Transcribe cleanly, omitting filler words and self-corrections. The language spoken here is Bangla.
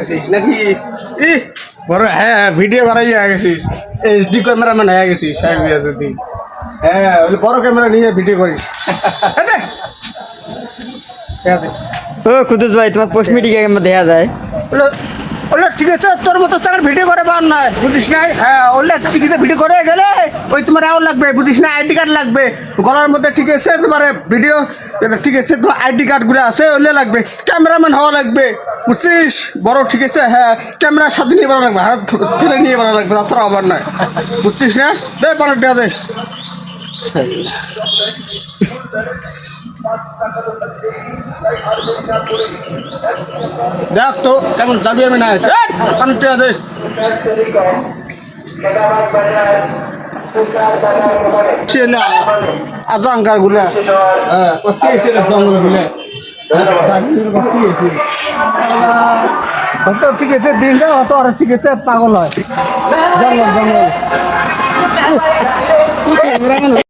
গেছিস নাকি ই বড় হ্যাঁ ভিডিও করাই গেছিস এইচডি ক্যামেরাম্যান হয়ে গেছিস সাহেব যদি হ্যাঁ ওই বড় ক্যামেরা নিয়ে ভিডিও করিস ও কুদুস ভাই তোমার পোস্ট মিটিং এর মধ্যে দেখা যায় ওলে ঠিক আছে তোর মতো তার ভিডিও করে পার না বুঝিস না হ্যাঁ ওলে ঠিক আছে ভিডিও করে গেলে ওই তোমার আও লাগবে বুঝিস না আইডি কার্ড লাগবে গলার মধ্যে ঠিক আছে তোমার ভিডিও ঠিক আছে তোমার আইডি কার্ডগুলো আছে ওলে লাগবে ক্যামেরাম্যান হওয়া লাগবে বুঝছিস বড় ঠিক আছে হ্যাঁ ক্যামেরা সাথে নিয়ে বেড়া লাগবে হাত ফেলে নিয়ে বেড়া লাগবে তাছাড়া আবার নয় বুঝছিস না দে পানাটা দে দেখ তো কেমন যাবি আমি না আছে পানাটা দে চেনা আজাঙ্গার গুলা হ্যাঁ কোথায় ছিল জঙ্গল গুলা ঠিক আছে দিন যাও অত আর ঠিক আছে পাগল হয় জঙ্গল জঙ্গল